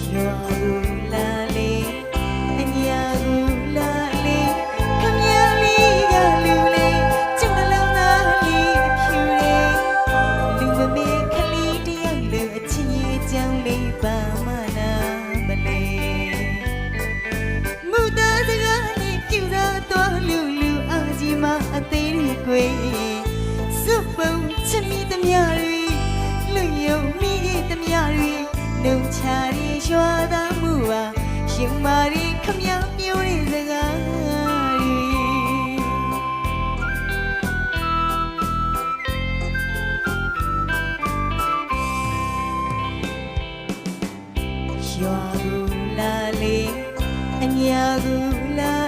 ရွာကူလာလေအညာကူလာလေခမရလေးကလူလေးကျုပ်နှလုံးသားလေးအဖြူလေးလူမမေခလေးတယောက်လူအချင်းကြီးအကြောင်းလေးပါမနာမလေးမူသားစကားလေးပြူသာတော်လူလူအားကြီးမအသေးလေးကွယ်စွပ်ပုံချစ်မိသမျှတွေလူယုံမိသမျှတွေနှုံချရီရွာသားမှုပါရှင်မာရီခမပြောင်းတဲ့စကားတွေရွာကူလာလေအညာကူလာ